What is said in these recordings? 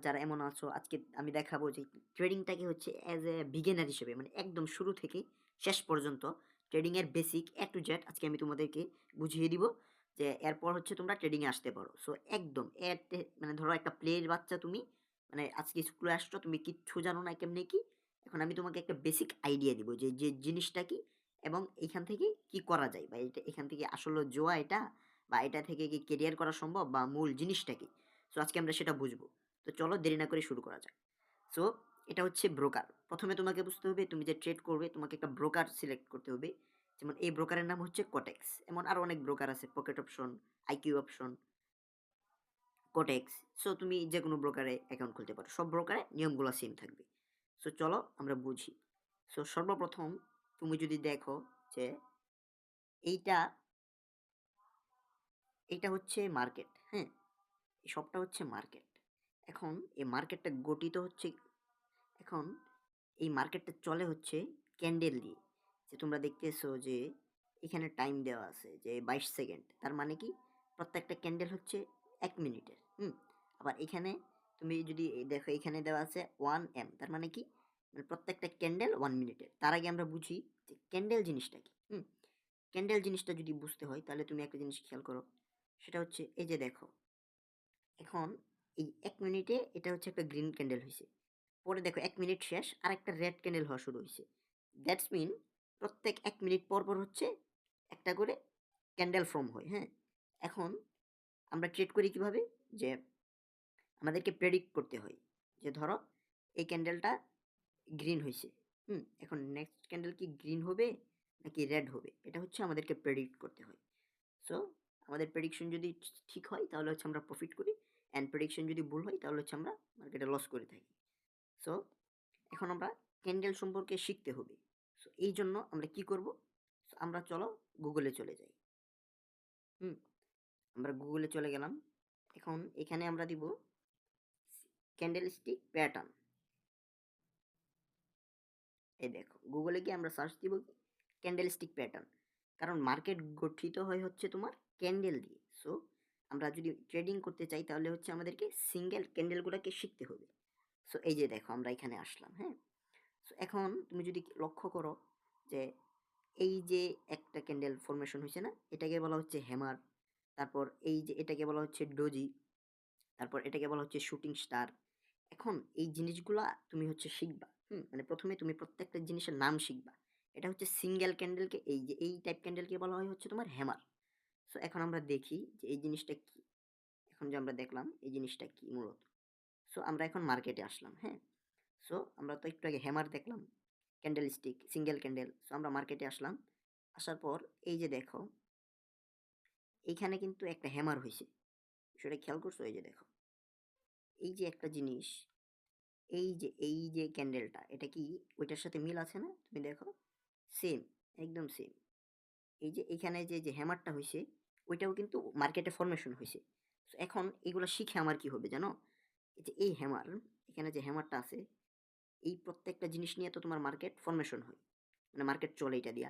যারা এমন আছো আজকে আমি দেখাবো যে ট্রেডিংটাকে হচ্ছে অ্যাজ এ বিগিনার হিসেবে মানে একদম শুরু থেকে শেষ পর্যন্ত ট্রেডিং এর বেসিক এ টু জেড আজকে আমি তোমাদেরকে বুঝিয়ে দিব যে এরপর হচ্ছে তোমরা ট্রেডিং এ আসতে পারো। সো একদম মানে ধরো একটা প্লেয়ের বাচ্চা তুমি মানে আজকে স্কুলে আসছো তুমি কিচ্ছু জানো না কেমনে কি। এখন আমি তোমাকে একটা বেসিক আইডিয়া দিব যে যে জিনিসটা কি এবং এখান থেকে কি করা যায় বা এটা এখান থেকে আসলে জোয়া এটা বা এটা থেকে কি কেরিয়ার করা সম্ভব বা মূল জিনিসটা কি। সো আজকে আমরা সেটা বুঝবো। তো চলো দেরি না করে শুরু করা যাক। সো এটা হচ্ছে ব্রোকার। ১ম এ তোমাকে বুঝতে হবে তুমি যে ট্রেড করবে তোমাকে একটা ব্রোকার সিলেক্ট করতে হবে। যেমন এই ব্রোকারের নাম হচ্ছে কোটেক্স। এমন আরো অনেক ব্রোকার আছে pocket option, IQ option, Quotex. So তুমি যেকোনো ব্রোকারে অ্যাকাউন্ট খুলতে পারো। সব ব্রোকারে নিয়মগুলা সেম থাকবে। সো চলো আমরা বুঝি। সো সর্বপ্রথম তুমি যদি দেখো যে এইটা, এইটা হচ্ছে মার্কেট, হ্যাঁ? এই সবটা হচ্ছে মার্কেট। এখন এই মার্কেটটা গঠিত হচ্ছে এখন এই মার্কেটটা চলে হচ্ছে ক্যান্ডেল দিয়ে। যে তোমরা দেখতেছো যে এখানে টাইম দেওয়া আছে যে ২২ সেকেন্ড। তার মানে কি? প্রত্যেকটা ক্যান্ডেল হচ্ছে ১ মিনিটের। আবার এখানে তুমি যদি দেখো এখানে দেওয়া আছে 1 এম তার মানে কি? মানে প্রত্যেকটা ক্যান্ডেল 1 মিনিটের। তার আগে আমরা বুঝি যে ক্যান্ডেল জিনিসটা কি? ক্যান্ডেল জিনিসটা যদি বুঝতে হয় তাহলে তুমি একটা জিনিস খেয়াল করো। সেটা হচ্ছে এই যে দেখো, এখন এই ১ মিনিটে এটা হচ্ছে একটা গ্রিন ক্যান্ডেল হইছে। পরে দেখো ১ মিনিট শেষ আরেকটা রেড ক্যান্ডেল হওয়া শুরু হইছে। দ্যাটস মিন প্রত্যেক ১ মিনিট পর, পর হচ্ছে একটা করে ক্যান্ডেল ফর্ম হয়, হ্যাঁ? এখন আমরা ট্রেড করি কিভাবে? যে আমাদেরকে প্রেডিক্ট করতে হয়। যে ধরো এই ক্যান্ডেলটা গ্রিন হইছে। এখন নেক্সট ক্যান্ডেল কি গ্রিন হবে নাকি রেড হবে? এটা হচ্ছে আমাদেরকে প্রেডিক্ট করতে হয়। সো আমাদের প্রেডিকশন যদি ঠিক হয় তাহলে হচ্ছে আমরা প্রফিট করি। অ্যান্ড প্রেডিকশন যদি ভুল হয় তাহলে হচ্ছে আমরা মার্কেটে লস করে থাকি। সো এখন আমরা ক্যান্ডেল সম্পর্কে শিখতে হবে। সো এইজন্য আমরা কি করব? সো আমরা চলো গুগলে চলে যাই। হুম? আমরা গুগলে চলে গেলাম। এখন এখানে আমরা দিব ক্যান্ডেলস্টিক প্যাটার্ন। এই দেখো গুগলে গিয়ে আমরা সার্চ দিব কি? Candlestick pattern. কারণ মার্কেট গঠিত হয় হচ্ছে তোমার ক্যান্ডেল দিয়ে। সো আমরা যদি ট্রেডিং করতে চাই তাহলে হচ্ছে আমাদেরকে সিঙ্গেল ক্যান্ডেলগুলাকে শিখতে হবে। সো এই যে দেখো আমরা এখানে আসলাম, হ্যাঁ? সো এখন তুমি যদি লক্ষ্য করো যে এই যে একটা ক্যান্ডেল ফরমেশন হইছে না? এটাকে বলা হচ্ছে হ্যামার। তারপর এই যে এটাকে বলা হচ্ছে ডোজি। তারপর এটাকে বলা হচ্ছে শুটিং স্টার। এখন এই জিনিসগুলা তুমি হচ্ছে শিখবা। মানে ১ম এ তুমি প্রত্যেকটা জিনিসের নাম শিখবা। এটা হচ্ছে সিঙ্গেল ক্যান্ডেলকে এই যে এই টাইপ ক্যান্ডেলকে বলা হয় হচ্ছে তোমার হ্যামার। সো এখন আমরা দেখি যে এই জিনিসটা কি? এখন যে আমরা দেখলাম এই জিনিসটা কি মূলত? সো আমরা এখন মার্কেটে আসলাম, হ্যাঁ? সো আমরা তো একটু আগে হ্যামার দেখলাম, candle stick, single candle. So আমরা মার্কেটে আসলাম। আসার পর এই যে দেখো, এইখানে কিন্তু একটা হ্যামার হইছে। বিষয়টা খেয়াল করছো? এই যে দেখো। এই যে একটা জিনিস, এই যে ক্যান্ডেলটা এটা কি ওইটার সাথে মিল আছে না? তুমি দেখো। সেম, একদম সেম। এই যে এখানে যে হ্যামারটা হইছে, ওইটাও কিন্তু মার্কেটে ফরমেশন হইছে। সো এখন এগুলা শিখে আমার কি হবে জানো? এই যে এই হ্যামার, এখানে যে হ্যামারটা আছে, এই প্রত্যেকটা জিনিস নিয়ে তো তোমার মার্কেট ফরমেশন হয়। মানে মার্কেট চলে এটা দিয়া।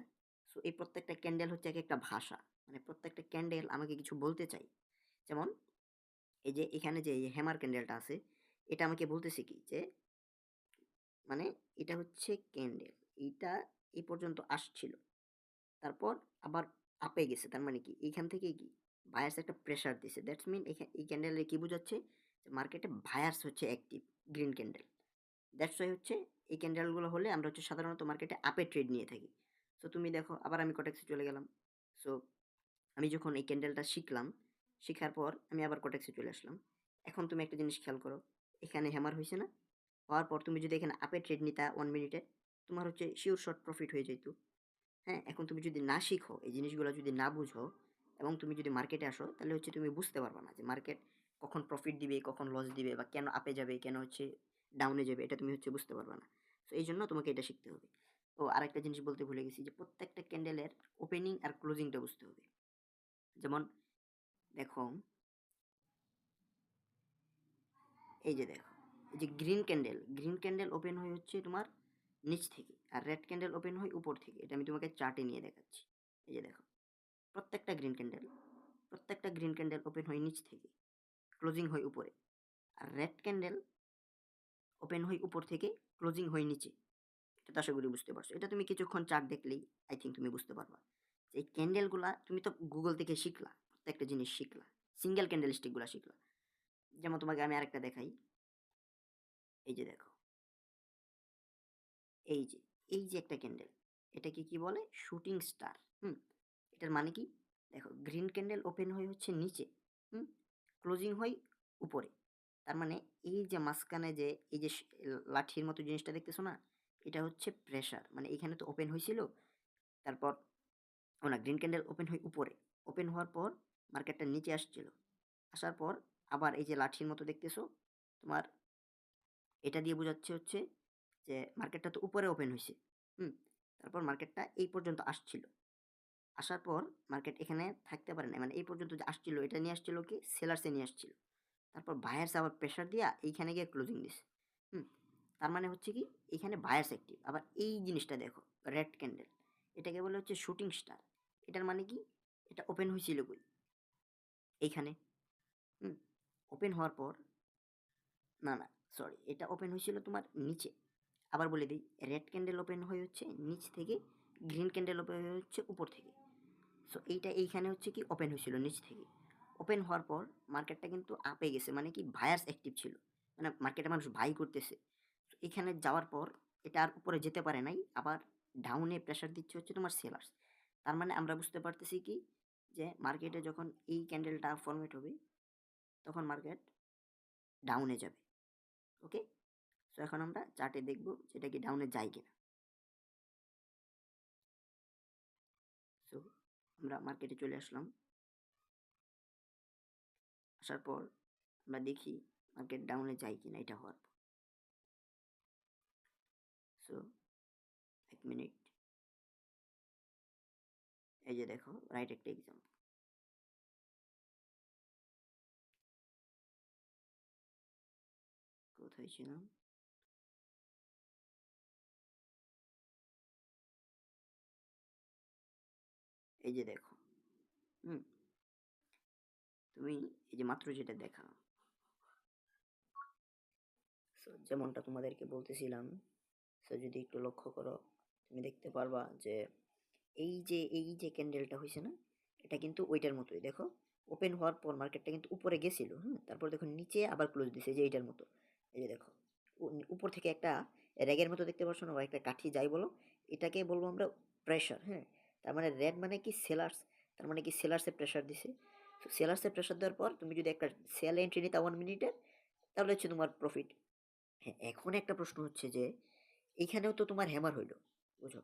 সো এই প্রত্যেকটা ক্যান্ডেল হচ্ছে একেকটা ভাষা। মানে প্রত্যেকটা ক্যান্ডেল আমাকে কিছু বলতে চায়। যেমন এই যে এখানে যে এই হ্যামার ক্যান্ডেলটা আছে, এটা আমাকে বলতেছে কি? যে মানে এটা হচ্ছে ক্যান্ডেল। এইটা এই পর্যন্ত আসছিল। তারপর আবার আপে গেছে। তার মানে কি? এইখান থেকে কি? বায়ার্স একটা প্রেশার দিছে। দ্যাটস মিন এই ক্যান্ডেলে কি বোঝাচ্ছে? যে মার্কেটে বায়ার্স হচ্ছে active, green candle. That's why হচ্ছে এই ক্যান্ডেলগুলো হলে আমরা হচ্ছে সাধারণত মার্কেটে আপে ট্রেড নিয়ে থাকি। সো তুমি দেখো আবার আমি কটেক্সে চলে গেলাম। সো আমি যখন এই ক্যান্ডেলটা শিখলাম, শিখার পর আমি আবার কটেক্সে চলে আসলাম। এখন তুমি একটা জিনিস খেয়াল করো। এখানে হ্যামার হইছে না? হওয়ার পর তুমি যদি এখানে আপে ট্রেড নিতা 1 মিনিটে, তোমার হচ্ছে সিওর শর্ট প্রফিট হয়ে যাইত। হ্যাঁ? এখন তুমি যদি না শিখো, এই জিনিসগুলা যদি না বুঝো এবং তুমি যদি মার্কেটে আসো, তাহলে হচ্ছে তুমি বুঝতে পারবা না যে মার্কেট কখন প্রফিট দিবে, কখন লস দিবে বা কেন আপে যাবে, কেন হচ্ছে ডাউনে যাবে, এটা তুমি হচ্ছে বুঝতে পারবা না। সো এইজন্য তোমাকে এটা শিখতে হবে। ও আরেকটা জিনিস বলতে ভুলে গেছি যে প্রত্যেকটা ক্যান্ডেলের ওপেনিং আর ক্লোজিংটা বুঝতে হবে। যেমন দেখো, এই যে দেখো, এই যে গ্রিন ক্যান্ডেল ওপেন হয় হচ্ছে তোমার নিচ থেকে। আর রেড ক্যান্ডেল ওপেন হয় উপর থেকে। এটা আমি তোমাকে চার্টে নিয়ে দেখাচ্ছি। এই যে দেখো, প্রত্যেকটা গ্রিন ক্যান্ডেল প্রত্যেকটা গ্রিন ক্যান্ডেল ওপেন হয় নিচ থেকে, ক্লোজিং হয় উপরে। আর রেড ক্যান্ডেল ওপেন হয়ে উপর থেকে ক্লোজিং হয়ে নিচে। এটা তো আশা করি বুঝতে পারছো। এটা তুমি কিছুক্ষণ চার্ট দেখলেই আই থিংক তুমি বুঝতে পারবা। যে এই ক্যান্ডেলগুলা তুমি তো গুগল থেকে শিখলা, প্রত্যেকটা জিনিস শিখলা। Single candle স্টিকগুলা শিখলা। যেমন তোমাকে আমি আরেকটা দেখাই। এই যে দেখো, এই যে, এই যে একটা ক্যান্ডেল। এটাকে কি বলে? Shooting star. এটার মানে কি? দেখো গ্রিন ক্যান্ডেল ওপেন হয়ে হচ্ছে নিচে, হুম? ক্লোজিং হয় উপরে। তার মানে এই যে মাঝখানে যে এই যে লাঠির মতো জিনিসটা দেখতেছো না? এটা হচ্ছে প্রেশার। মানে এখানে তো ওপেন হইছিল। তারপর না, গ্রিন ক্যান্ডেল ওপেন হয় উপরে। ওপেন হওয়ার পর মার্কেটটা নিচে আসছিল। আসার পর আবার এই যে লাঠির মতো দেখতেছো, তোমার এটা দিয়ে বোঝাচ্ছে হচ্ছে যে মার্কেটটা তো উপরে ওপেন হইছে। হুম? তারপর মার্কেটটা এই পর্যন্ত আসছিল। আসার পর মার্কেট এখানে থাকতে পারে নাই। মানে এই পর্যন্ত যে আসছিল, এটা নিয়ে আসছিল কি? সেলার্সে নিয়ে আসছিল। তারপর বায়ার্স আবার প্রেশার দিয়া এইখানে গিয়ে ক্লোজিং দিছে। হুম? তার মানে হচ্ছে কি? এখানে বায়ার্স অ্যাক্টিভ। আবার এই জিনিসটা দেখো, রেড ক্যান্ডেল। এটাকে বলে হচ্ছে শুটিং স্টার। এটার মানে কি? এটা ওপেন হইছিল কই? এইখানে। হুম? ওপেন হওয়ার পর না, না, সরি, এটা ওপেন হয়েছিল তোমার নিচে। আবার বলে দিই, রেড ক্যান্ডেল ওপেন হয়ে হচ্ছে নিচ থেকে, গ্রিন ক্যান্ডেল ওপেন হয়ে হচ্ছে উপর থেকে। সো এইটা এইখানে হচ্ছে কি ওপেন হয়েছিল নিচ থেকে। ওপেন হওয়ার পর মার্কেটটা কিন্তু আপে গেছে, মানে কি বায়ার্স অ্যাক্টিভ ছিল। মানে মার্কেটে মানুষ বাই করতেছে। তো এখানে যাওয়ার পর এটা আর উপরে যেতে পারে নাই। আবার ডাউনে প্রেশার দিচ্ছে হচ্ছে তোমার সেলার্স। তার মানে আমরা বুঝতে পারতেছি কি যে মার্কেটে যখন এই ক্যান্ডেলটা ফরমেট হবে তখন মার্কেট ডাউনে যাবে। ওকে? সো এখন আমরা চার্টে দেখব সেটা কি ডাউনে যায় কিনা। সো আমরা মার্কেটে চলে আসলাম। আসার পর আমরা দেখি মার্কেট ডাউনে যায় কিনা এটা হওয়ার পর। So 1 minute. এই যে দেখো, রাইট একটা এক্সাম্পল। কোথায় ছিলাম? এই যে দেখো, হুম? তুমি এই যে মাত্র যেটা দেখালাম। সো যেমনটা তোমাদেরকে বলতেছিলাম, সো যদি একটু লক্ষ্য করো তুমি দেখতে পারবা যে এই যে ক্যান্ডেলটা হইছে না? এটা কিন্তু ওইটার মতোই। দেখো ওপেন হওয়ার পর মার্কেটটা কিন্তু উপরে গেছিল, তারপর দেখো নিচে আবার ক্লোজ দিছে যে এইটার মতো। এই যে দেখো, উপর থেকে একটা র‍্যাগের মতো দেখতে পাচ্ছ না? বা একটা কাঠি যাই বলো, এটাকে বলবো আমরা প্রেশার, হ্যাঁ? তার মানে রেড মানে কি? সেলার্স। তার মানে কি সেলার্সে প্রেশার দিছে। তো সেলার্সে প্রেশার দেওয়ার পর তুমি যদি একটা সেল এন্ট্রি নিতা 1 মিনিটের, তাহলে হচ্ছে তোমার প্রফিট। হ্যাঁ, এখন একটা প্রশ্ন হচ্ছে যে এইখানেও তো তোমার হ্যামার হইলো। বুঝো?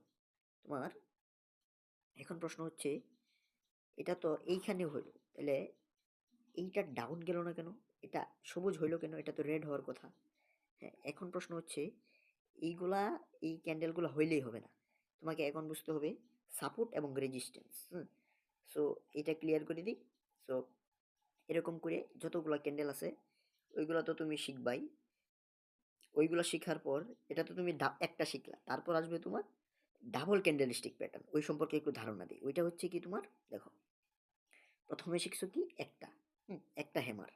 তোমার এখন প্রশ্ন হচ্ছে এটা তো এইখানেও হইলো। তাহলে এইটা ডাউন গেল না কেন? এটা সবুজ হইলো কেন? এটা তো রেড হওয়ার কথা। হ্যাঁ, এখন প্রশ্ন হচ্ছে এইগুলা, এই ক্যান্ডেলগুলা হইলেই হবে না। তোমাকে এখন বুঝতে হবে সাপোর্ট এবং রেজিস্ট্যান্স। সো এটা ক্লিয়ার করে দিই। সো এরকম করে যতগুলা ক্যান্ডেল আছে ওইগুলা তো তুমি শিখবাই। ওইগুলা শিখার পর এটা তো তুমি একটা শিখলা। তারপর আসবে তোমার ডাবল ক্যান্ডেলস্টিক প্যাটার্ন। ওই সম্পর্কে একটু ধারণা দিই। ওইটা হচ্ছে কি তোমার, দেখো, প্রথমে শিখছো কি একটা, একটা হ্যামার।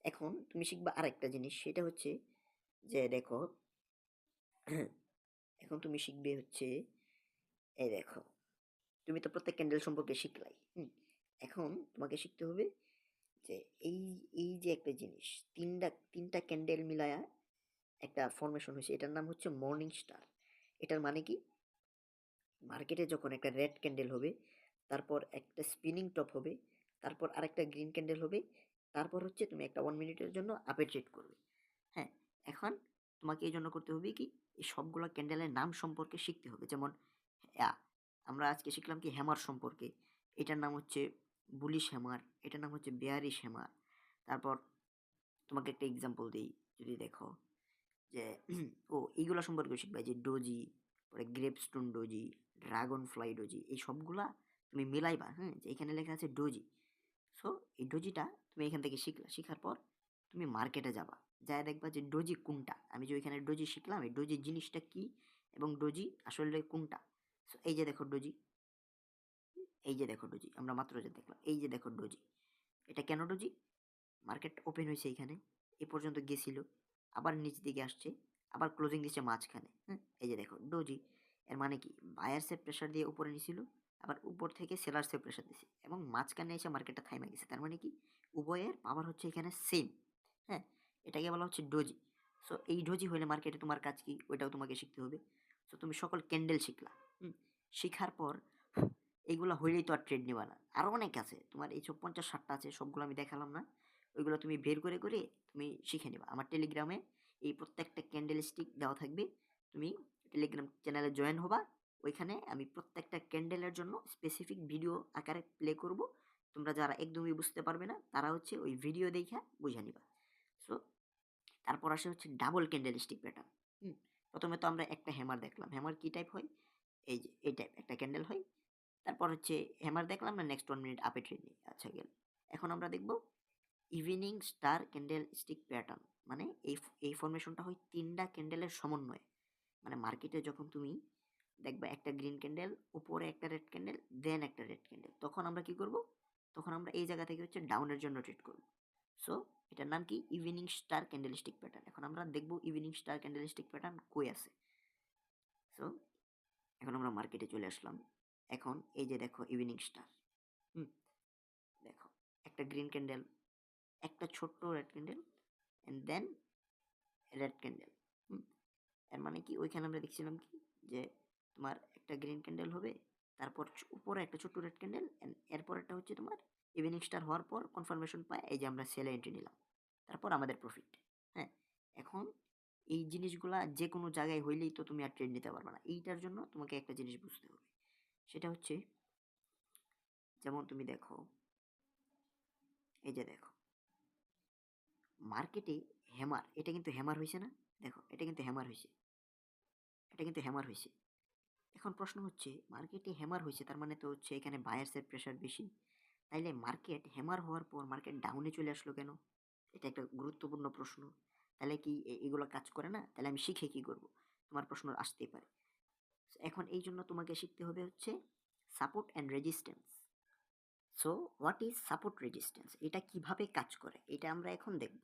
এখন তুমি শিখবা আরেকটা জিনিস, সেটা হচ্ছে যে দেখো, এখন তুমি শিখবে হচ্ছে, এই দেখো, তুমি তো প্রত্যেক ক্যান্ডেল সম্পর্কে শিখলাই। এখন তোমাকে শিখতে হবে যে এই এই যে একটা জিনিস, তিনটা ক্যান্ডেল মিলায়া একটা ফরমেশন হয়েছে, এটার নাম হচ্ছে মর্নিং স্টার। এটার মানে কি? মার্কেটে যখন একটা রেড ক্যান্ডেল হবে, তারপর একটা স্পিনিং টপ হবে, তারপর আরেকটা গ্রিন ক্যান্ডেল হবে, তারপর হচ্ছে তুমি একটা 1 মিনিটের জন্য আপে ট্রেড করবে। হ্যাঁ, এখন তোমাকে এই জন্য করতে হবে কি? এই সবগুলো ক্যান্ডেলের নাম সম্পর্কে শিখতে হবে। যেমন আ আমরা আজকে শিখলাম কি হ্যামার সম্পর্কে। এটার নাম হচ্ছে বুলিশ হ্যামার, এটার নাম হচ্ছে বেয়ারিশ হ্যামার। তারপর তোমাকে একটা এক্সাম্পল দেই, যদি দেখো যে এইগুলা সম্পর্কে শিখবা যে ডোজি, পরে গ্রেপস্টোন ডোজি, ড্রাগন ফ্লাই ডোজি, এই সবগুলা তুমি মিলাইবা, যে এখানে লেখা আছে ডোজি। সো এই ডোজিটা তুমি এখান থেকে শিখলা। শিখার পর তুমি মার্কেটে যাবা। যায়া দেখবা যে ডোজি কোনটা। আমি যে ওইখানে ডোজি শিখলাম, এই ডোজি জিনিসটা কি এবং ডোজি আসলে কোনটা। সো এই যে দেখো ডোজি, এই যে দেখো ডোজি। আমরা মাত্র যে দেখলাম, এই যে দেখো ডোজি। এটা কেন ডোজি? মার্কেট ওপেন হইছে এইখানে, এ পর্যন্ত গেছিল, আবার নিচ দিকে আসছে, আবার ক্লোজিং দিচ্ছে মাঝখানে। এই যে দেখো ডোজি, এর মানে কি বায়ার্সের প্রেশার দিয়ে উপরে নিছিল, আবার উপর থেকে সেলার্সের প্রেশার দিছে এবং মাঝখানে এসে মার্কেটটা থাইমা গেছে। তার মানে কি উভয়ের পাওয়ার হচ্ছে এখানে সেম। হ্যাঁ, এটাকে বলা হচ্ছে ডোজি। সো এই ডোজি হলে মার্কেটে তোমার কাজ কি ওইটাও তোমাকে শিখতে হবে। সো তুমি সকল ক্যান্ডেল শিখলা। শিখার পর এইগুলো হইলেই তো আর ট্রেড নিবা না, আরও অনেক আছে তোমার, এইসব 50-60টা আছে, সবগুলো আমি দেখালাম না। ওইগুলো তুমি বের করে করে তুমি শিখে নেবা। আমার টেলিগ্রামে এই প্রত্যেকটা ক্যান্ডেল স্টিক দেওয়া থাকবে, তুমি টেলিগ্রাম চ্যানেলে জয়েন হবা। ওইখানে আমি প্রত্যেকটা ক্যান্ডেলের জন্য স্পেসিফিক ভিডিও আকারে প্লে করব। তোমরা যারা একদমই বুঝতে পারবে না তারা হচ্ছে ওই ভিডিও দেখা বুঝে নিবা। সো তারপর আসে হচ্ছে ডাবল ক্যান্ডেল স্টিক প্যাটার্ন। প্রথমে তো আমরা একটা হ্যামার দেখলাম, হ্যামার কি টাইপ হয়, এই যে এই টাইপ একটা ক্যান্ডেল হয়। তারপর হচ্ছে হ্যামার দেখলাম না, নেক্সট 1 মিনিট আপে ট্রেড নিই, আচ্ছা গেল। এখন আমরা দেখব evening star candle stick pattern, মানে এই ফরমেশনটা হয় 3টা ক্যান্ডেলের সমন্বয়ে। মানে মার্কেটে যখন তুমি দেখবা একটা গ্রিন ক্যান্ডেল, উপরে একটা রেড ক্যান্ডেল, দেন একটা রেড ক্যান্ডেল, তখন আমরা কি করব, তখন আমরা এই জায়গা থেকে হচ্ছে ডাউনের জন্য ট্রেড করব। সো এটার নাম কি evening star candle stick pattern. এখন আমরা দেখব evening star candle stick pattern কই আছে। সো এখন আমরা মার্কেটে চলে আসলাম। এখন এই যে দেখো ইভিনিং স্টার, দেখো একটা গ্রিন ক্যান্ডেল, একটা ছোট্ট red candle, and then red candle. এর মানে কি ওইখানে আমরা দেখছিলাম কি যে তোমার একটা গ্রিন ক্যান্ডেল হবে, তারপর উপরে একটা ছোট্ট রেড ক্যান্ডেল, এরপর একটা হচ্ছে তোমার ইভিনিং স্টার হওয়ার পর কনফার্মেশন পায়, এই যে আমরা সেলে এন্ট্রি নিলাম, তারপর আমাদের প্রফিট। হ্যাঁ, এখন এই জিনিসগুলা যে কোনো জায়গায় হইলেই তো তুমি আর ট্রেড নিতে পারবে না। এইটার জন্য তোমাকে একটা জিনিস বুঝতে হবে, সেটা হচ্ছে যেমন তুমি দেখো, এই যে দেখো মার্কেটে হ্যামার, এটা কিন্তু হ্যামার হয়েছে না, দেখো এটা কিন্তু হ্যামার হয়েছে, এটা কিন্তু হ্যামার হয়েছে। এখন প্রশ্ন হচ্ছে মার্কেটে হ্যামার হয়েছে, তার মানে তো হচ্ছে এখানে বায়ার্সের প্রেশার বেশি, তাইলে মার্কেট হ্যামার হওয়ার পর মার্কেট ডাউনে চলে আসলো কেন? এটা একটা গুরুত্বপূর্ণ প্রশ্ন। তাহলে কি এগুলো কাজ করে না? তাহলে আমি শিখে কি করব? তোমার প্রশ্ন আসতেই পারে। এখন এই জন্য তোমাকে শিখতে হবে হচ্ছে support and resistance. So what is support resistance, এটা কিভাবে কাজ করে এটা আমরা এখন দেখব,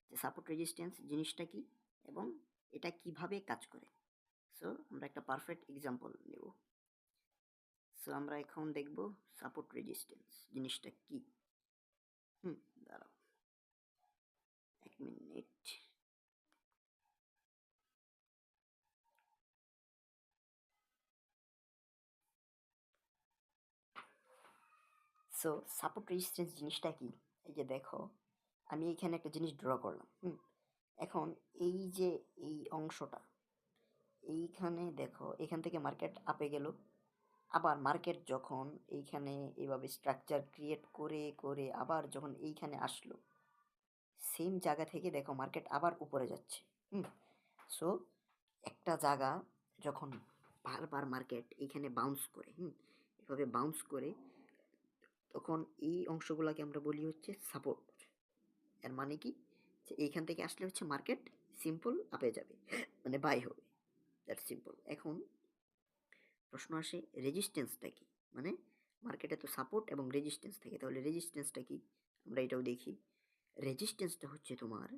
যে সাপোর্ট রেজিস্ট্যান্স জিনিসটা কি এবং এটা কিভাবে কাজ করে। সো আমরা একটা পারফেক্ট এক্সাম্পল নেব। সো আমরা এখন দেখব সাপোর্ট রেজিস্ট্যান্স জিনিসটা কি। দাঁড়াও 1 মিনিট। সো সাপোর্ট রেজিস্ট্যান্স জিনিসটা কি, এই যে দেখো আমি এখানে একটা জিনিস ড্র করলাম। এখন এই যে এই অংশটা, এইখানে দেখো এখান থেকে মার্কেট আপে গেল, আবার মার্কেট যখন এইখানে এইভাবে স্ট্রাকচার ক্রিয়েট করে করে আবার যখন এইখানে আসলো, সেম জায়গা থেকে দেখো মার্কেট আবার উপরে যাচ্ছে। সো একটা জায়গা যখন বারবার মার্কেট এইখানে বাউন্স করে, এভাবে বাউন্স করে, তখন এই অংশগুলোকে আমরা বলি হচ্ছে সাপোর্ট। এর মানে কি, যে এইখান থেকে আসলে হচ্ছে মার্কেট সিম্পল আপে যাবে, মানে বাই হবে, দ্যাটস সিম্পল। এখন প্রশ্ন আসে রেজিস্ট্যান্সটা কি, মানে মার্কেটে তো সাপোর্ট এবং রেজিস্ট্যান্স থাকে, তাহলে রেজিস্ট্যান্সটা কি আমরা এটাও দেখি। রেজিস্ট্যান্সটা হচ্ছে তোমার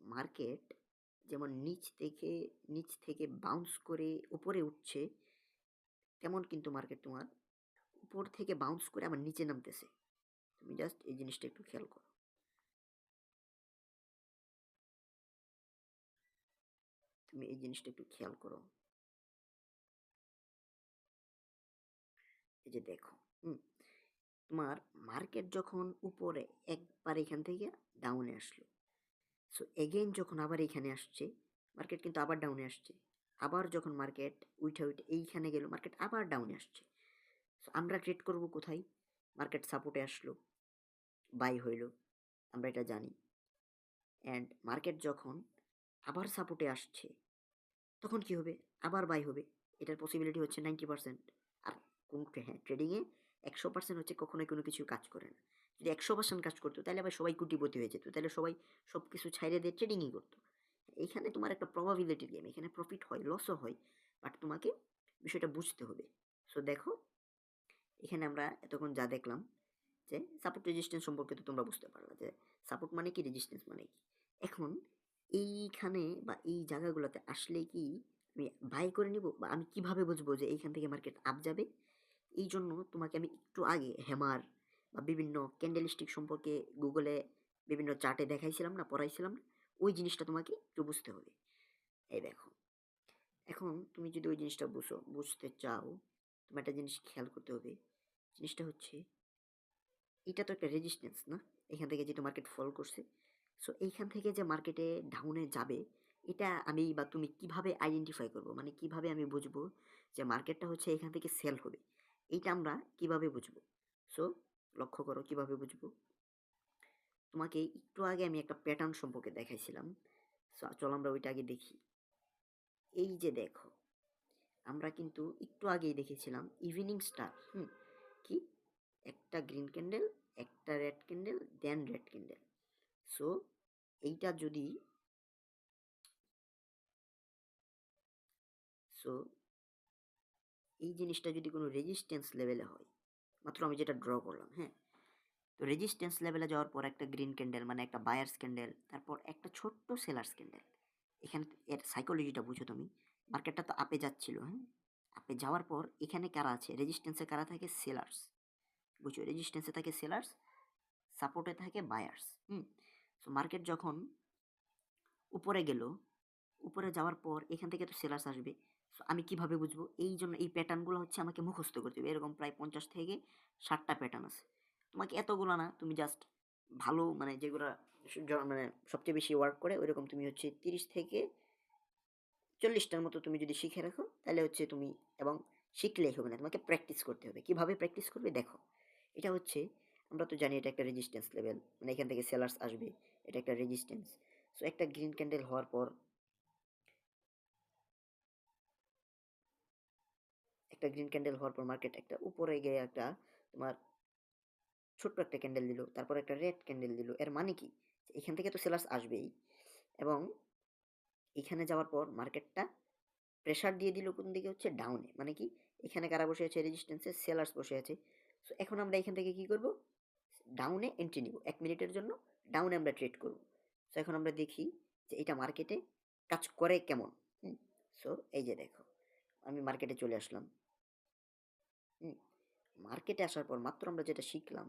মার্কেট যেমন নিচ থেকে বাউন্স করে উপরে উঠছে, তেমন কিন্তু মার্কেট তোমার উপর থেকে বাউন্স করে আবার নিচে নামতেছে। তুমি জাস্ট এই জিনিসটা একটু খেয়াল করো, তুমি এই জিনিসটা একটু খেয়াল করো। এই যে দেখো, তোমার মার্কেট যখন উপরে একবার এখান থেকে ডাউনে আসলো, সো এগেইন যখন আবার এইখানে আসছে মার্কেট কিন্তু আবার ডাউনে আসছে, আবার যখন মার্কেট উইঠা এইখানে গেল মার্কেট আবার ডাউনে আসছে। সো আমরা ট্রেড করব কোথায়, মার্কেট সাপোর্টে আসলো, বাই হইল, আমরা এটা জানি। অ্যান্ড মার্কেট যখন আবার সাপোর্টে আসছে তখন কি হবে, আবার বাই হবে, এটার পসিবিলিটি হচ্ছে 90%। আর হ্যাঁ, ট্রেডিংয়ে 100% হচ্ছে কখনোই কোনো কিছু কাজ করে না। যদি 100% কাজ করতো তাহলে আবার সবাই কোটিপতি হয়ে যেত, তাহলে সবাই সব কিছু ছাইড়ে দিয়ে ট্রেডিংই করতো। এইখানে তোমার একটা প্রবাবিলিটির গেম, এখানে প্রফিট হয় লসও হয়, বাট তোমাকে বিষয়টা বুঝতে হবে। সো দেখো এখানে আমরা এতক্ষণ যা দেখলাম, যে সাপোর্ট রেজিস্ট্যান্স সম্পর্কে তো তোমরা বুঝতে পারলা, যে সাপোর্ট মানে কি, রেজিস্ট্যান্স মানে কি। এখন এইখানে বা এই জায়গাগুলোতে আসলে কি আমি বাই করে নিব, বা আমি কিভাবে বুঝবো যে এইখান থেকে মার্কেট আপ যাবে? এইজন্য তোমাকে আমি একটু আগে হ্যামার বা বিভিন্ন ক্যান্ডেলস্টিক সম্পর্কে গুগলে বিভিন্ন চার্টে দেখাইছিলাম না, পড়াইছিলাম না? ওই জিনিসটা তোমাকে একটু বুঝতে হবে। এই দেখো, এখন তুমি যদি ওই জিনিসটা বুঝতে চাও, তোমার একটা জিনিস খেয়াল করতে হবে। জিনিসটা হচ্ছে, এটা তো একটা রেজিস্ট্যান্স না? এখান থেকে যেটা মার্কেট ফল করছে। সো এইখান থেকে যে মার্কেটে ডাউনে যাবে, এটা আমি বা তুমি কিভাবে আইডেন্টিফাই করব? মানে কিভাবে আমি বুঝবো যে মার্কেটটা হচ্ছে এখান থেকে সেল হবে? এইটা আমরা কিভাবে বুঝবো? সো লক্ষ্য করো কিভাবে বুঝবো? তোমাকে একটু আগে আমি একটা প্যাটার্ন সম্পর্কে দেখাইছিলাম। সো চলো আমরা ওইটা আগে দেখি। এই যে দেখো, আমরা কিন্তু একটু আগেই দেখেছিলাম ইভিনিং স্টার। কি? একটা গ্রিন ক্যান্ডেল, একটা রেড ক্যান্ডেল, দেন রেড ক্যান্ডেল। সো এইটা যদি সো এই জিনিসটা যদি কোনো রেজিস্ট্যান্স লেভেলে হয়, মাত্র আমি যেটা ড্র করলাম, হ্যাঁ? তো রেজিস্ট্যান্স লেভেলে যাওয়ার পর একটা গ্রিন ক্যান্ডেল মানে একটা বায়ার্স ক্যান্ডেল, তারপর একটা ছোট্ট সেলার্স ক্যান্ডেল। এখানে এর সাইকোলজিটা বুঝো তুমি। মার্কেটটা তো আপে যাচ্ছিল, হ্যাঁ? আপে যাওয়ার পর এখানে কারা আছে? রেজিস্ট্যান্সে কারা থাকে? সেলার্স। বুঝছো? রেজিস্ট্যান্সে থাকে সেলার্স, সাপোর্টে থাকে বায়ার্স। সো মার্কেট যখন উপরে গেল, উপরে যাওয়ার পর এখান থেকে তো সেলার্স আসবে। সো আমি কিভাবে বুঝবো? এই জন্য এই প্যাটার্নগুলো হচ্ছে আমাকে মুখস্থ করতে হবে। এরকম প্রায় 50 থেকে 60টা প্যাটার্ন আছে। তোমাকে এতগুলো না, তুমি জাস্ট ভালো মানে যেগুলা মানে সবচেয়ে বেশি ওয়ার্ক করে ওইরকম তুমি হচ্ছে 30 থেকে 40টার মতো তুমি যদি শিখে রাখো, তাহলে হচ্ছে তুমি, এবং শিখলেই হবে না, তোমাকে প্র্যাকটিস করতে হবে। কিভাবে প্র্যাকটিস করবে? দেখো, এটা হচ্ছে, আমরা তো জানি এটা একটা রেজিস্ট্যান্স লেভেল, মানে এখান থেকে সেলার্স আসবে, এটা একটা রেজিস্ট্যান্স। সো একটা গ্রিন ক্যান্ডেল হওয়ার পর, মার্কেট একটা উপরে গিয়ে একটা তোমার ছোট্ট একটা ক্যান্ডেল দিল, তারপর একটা রেড ক্যান্ডেল দিল। এর মানে কি? এখান থেকে তো সেলার্স আসবেই, এবং এখানে যাওয়ার পর মার্কেটটা প্রেসার দিয়ে দিল কোন দিকে? হচ্ছে ডাউনে। মানে কি? এখানে কারা বসে আছে? রেজিস্ট্যান্সে সেলার্স বসে আছে। সো এখন আমরা এখান থেকে কি করব? ডাউনে এন্ট্রি নিব। 1 মিনিটের জন্য ডাউনে আমরা ট্রেড করব। সো এখন আমরা দেখি যে এটা মার্কেটে কাজ করে কেমন। হুম? সো এই যে দেখো, আমি মার্কেটে চলে আসলাম। হুম? মার্কেটে আসার পর মাত্র আমরা যেটা শিখলাম,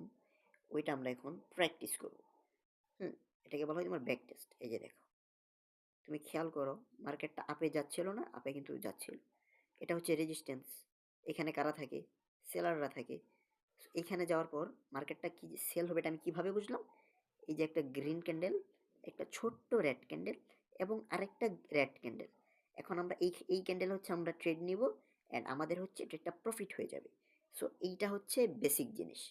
ওইটা আমরা এখন প্র্যাকটিস করব। হুম? এটাকে বলা হয় তোমার ব্যাক টেস্ট। এই যে দেখো, তুমি খেয়াল করো, মার্কেটটা আপে যাচ্ছিল না? আপে কিন্তু যাচ্ছিল। এটা হচ্ছে রেজিস্ট্যান্স। এখানে কারা থাকে? সেলাররা থাকে। এখানে যাওয়ার পর মার্কেটটা কি সেল হবে এটা আমি কিভাবে বুঝলাম? এই যে একটা গ্রিন ক্যান্ডেল, একটা ছোট্ট রেড ক্যান্ডেল, এবং আরেকটা রেড ক্যান্ডেল। এখন আমরা এই ক্যান্ডেল হচ্ছে আমরা ট্রেড নিব, অ্যান্ড আমাদের হচ্ছে ট্রেডটা প্রফিট হয়ে যাবে। সো এইটা হচ্ছে বেসিক জিনিস।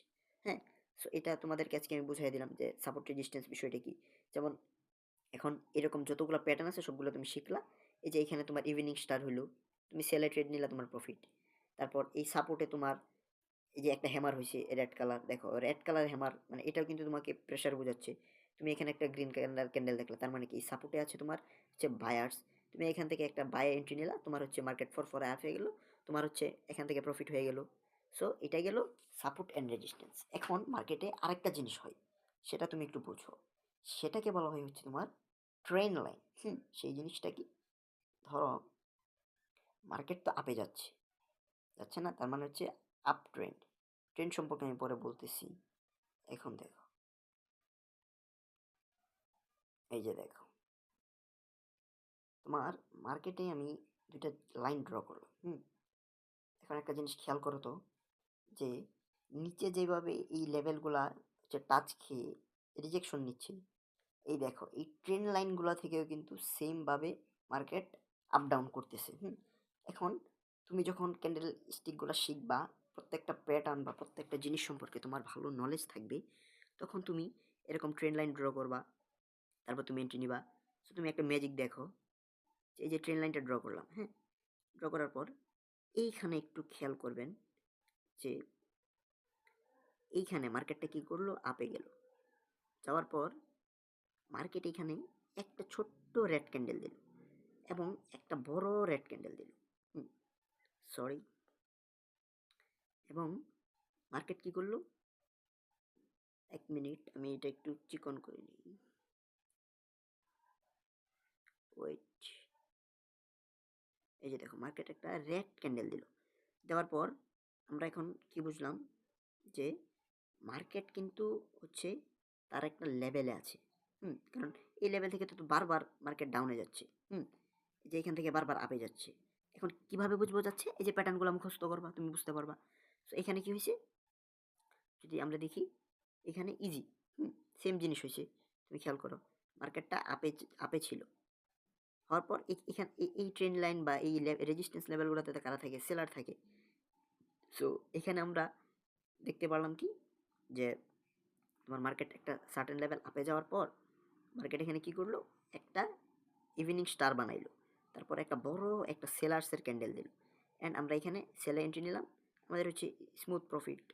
হ্যাঁ? সো এটা তোমাদেরকে আজকে আমি বুঝাই দিলাম যে সাপোর্ট রেজিস্ট্যান্স বিষয়টা কি। যেমন এখন এরকম যতগুলো প্যাটার্ন আছে সবগুলো তুমি শিখলা। এই যে এখানে তোমার ইভিনিং স্টার হইলো, তুমি সেলে ট্রেড নিলা, তোমার প্রফিট। তারপর এই সাপোর্টে তোমার এই যে একটা হ্যামার হইছে রেড কালার, দেখো রেড কালার হ্যামার মানে এটাও কিন্তু তোমাকে প্রেশার বোঝাচ্ছে। তুমি এখানে একটা গ্রিন ক্যান্ডেল দেখলা, তার মানে কি? সাপোর্টে আছে তোমার হচ্ছে বায়ার্স। তুমি এখান থেকে একটা বাই এন্ট্রি নিলা, তোমার হচ্ছে মার্কেট ফর আপ হয়ে গেল, তোমার হচ্ছে এখান থেকে প্রফিট হয়ে গেল। সো এটাই গেল সাপোর্ট অ্যান্ড রেজিস্ট্যান্স। এখন মার্কেটে আরেকটা জিনিস হয়, সেটা তুমি একটু বোঝো। সেটাকে বলা হয় হচ্ছে তোমার ট্রেন্ড লাইন। সেই জিনিসটা কি? ধরো মার্কেট তো আপে যাচ্ছে, যাচ্ছে না? তার মানে হচ্ছে আপ ট্রেন্ড। ট্রেন্ড সম্পর্কে আমি পরে বলতেছি। এখন দেখো, এই যে দেখো, তোমার মার্কেটে আমি 2টা লাইন ড্র করলাম। এখন একটা জিনিস খেয়াল করো তো, যে নিচে যেভাবে এই লেভেলগুলা হচ্ছে টাচ খেয়ে রিজেকশন নিচ্ছে, এই দেখো এই ট্রেন্ড লাইনগুলো থেকেও কিন্তু সেমভাবে মার্কেট আপ ডাউন করতেছে। এখন তুমি যখন ক্যান্ডেল স্টিকগুলো শিখবা, প্রত্যেকটা প্যাটার্ন বা প্রত্যেকটা জিনিস সম্পর্কে তোমার ভালো নলেজ থাকবে, তখন তুমি এরকম ট্রেন্ড লাইন ড্র করবা, তারপর তুমি এন্ট্রি নিবা। সো তুমি একটা ম্যাজিক দেখো, যে এই যে ট্রেন্ড লাইনটা ড্র করলাম, ড্র করার পর এইখানে একটু খেয়াল করবেন যে এইখানে মার্কেটটা কি করলো? আপে গেল। যাওয়ার পর মার্কেট এখানে একটা ছোট্ট রেড ক্যান্ডেল দিল, এবং একটা বড় রেড ক্যান্ডেল দিল। সরি। এবং মার্কেট কি করলো? 1 মিনিট, আমি এটা একটু চিকন করে নিই। ওয়েট, এই যে দেখো মার্কেট একটা রেড ক্যান্ডেল দিল। দেওয়ার পর আমরা এখন কি বুঝলাম যে মার্কেট কিন্তু হচ্ছে তার একটা লেভেলে আছে। কারণ এই লেভেল থেকে তো বারবার মার্কেট ডাউনে যাচ্ছে। যে এখান থেকে বারবার আপে যাচ্ছে। এখন কিভাবে বুঝবো যাচ্ছে? এই যে প্যাটার্নগুলো মুখস্থ করবা, তুমি বুঝতে পারবা। সো এখানে কি হইছে? যদি আমরা দেখি এখানে ইজি, সেম জিনিস হইছে। তুমি খেয়াল করো। মার্কেটটা আপে ছিল। হওয়ার পর এখান এই ট্রেন্ড লাইন বা এই রেজিস্ট্যান্স লেভেলগুলোতে কারা থাকে? সেলার থাকে। সো এখানে আমরা দেখতে পারলাম কি? যে তোমার মার্কেট একটা সার্টেন লেভেল আপে যাওয়ার পর মার্কেট এখানে কি করলো? একটা ইভিনিং স্টার বানাইলো। তারপর একটা বড় একটা সেলার্সের ক্যান্ডেল দিল। অ্যান্ড আমরা এখানে সেলে এন্ট্রি নিলাম। আমাদের হচ্ছে স্মুথ প্রফিট।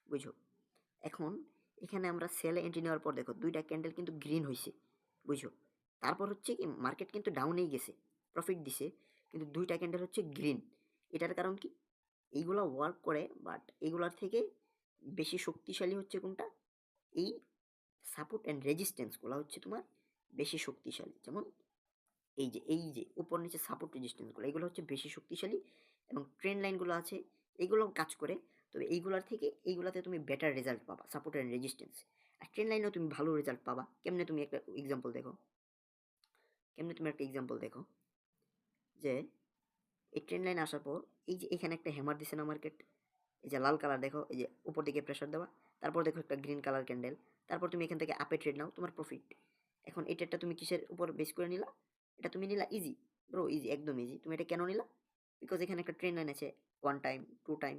বুঝো? এখন এখানে আমরা সেলে এন্ট্রি নেওয়ার পর দেখো ২ টা ক্যান্ডেল কিন্তু গ্রিন হইছে। বুঝো? তারপর হচ্ছে কি মার্কেট কিন্তু ডাউনেই গেছে। প্রফিট দিছে। কিন্তু ২ টা ক্যান্ডেল হচ্ছে গ্রিন। এটার কারণ কি? এইগুলা ওয়ার্ক করে বাট এগুলার থেকে বেশি শক্তিশালী হচ্ছে কোনটা? এই সাপোর্ট অ্যান্ড রেজিস্ট্যান্স গুলা হচ্ছে তোমার বেশি শক্তিশালী। যেমন এই যে উপর নিচে সাপোর্ট রেজিস্ট্যান্স গুলো এগুলো হচ্ছে বেশি শক্তিশালী এবং ট্রেন্ড লাইনগুলো আছে এগুলোও কাজ করে। তবে এইগুলার থেকে এইগুলাতে তুমি বেটার রেজাল্ট পাবা সাপোর্ট অ্যান্ড রেজিস্ট্যান্স। আর ট্রেন্ড লাইনেও তুমি ভালো রেজাল্ট পাবা। কেমনে? তুমি একটা এক্সাম্পল দেখো। যে এই ট্রেন্ড লাইন আসার পর এই যে এখানে একটা হ্যামার দিছে না মার্কেট? এই যে লাল কালার দেখো, এই যে উপর দিকে প্রেসার দেওয়া। তারপর দেখো একটা গ্রিন কালার ক্যান্ডেল। তারপর তুমি এখান থেকে আপে ট্রেড নাও, তোমার প্রফিট। এখন এটারটা তুমি কিসের উপর বেস করে নিলা? এটা তুমি নিলা ইজি। ব্রো ইজি, একদম ইজি। তুমি এটা কেন নিলা? বিকজ এখানে একটা ট্রেন্ড লাইন আছে 1 টাইম, 2 টাইম,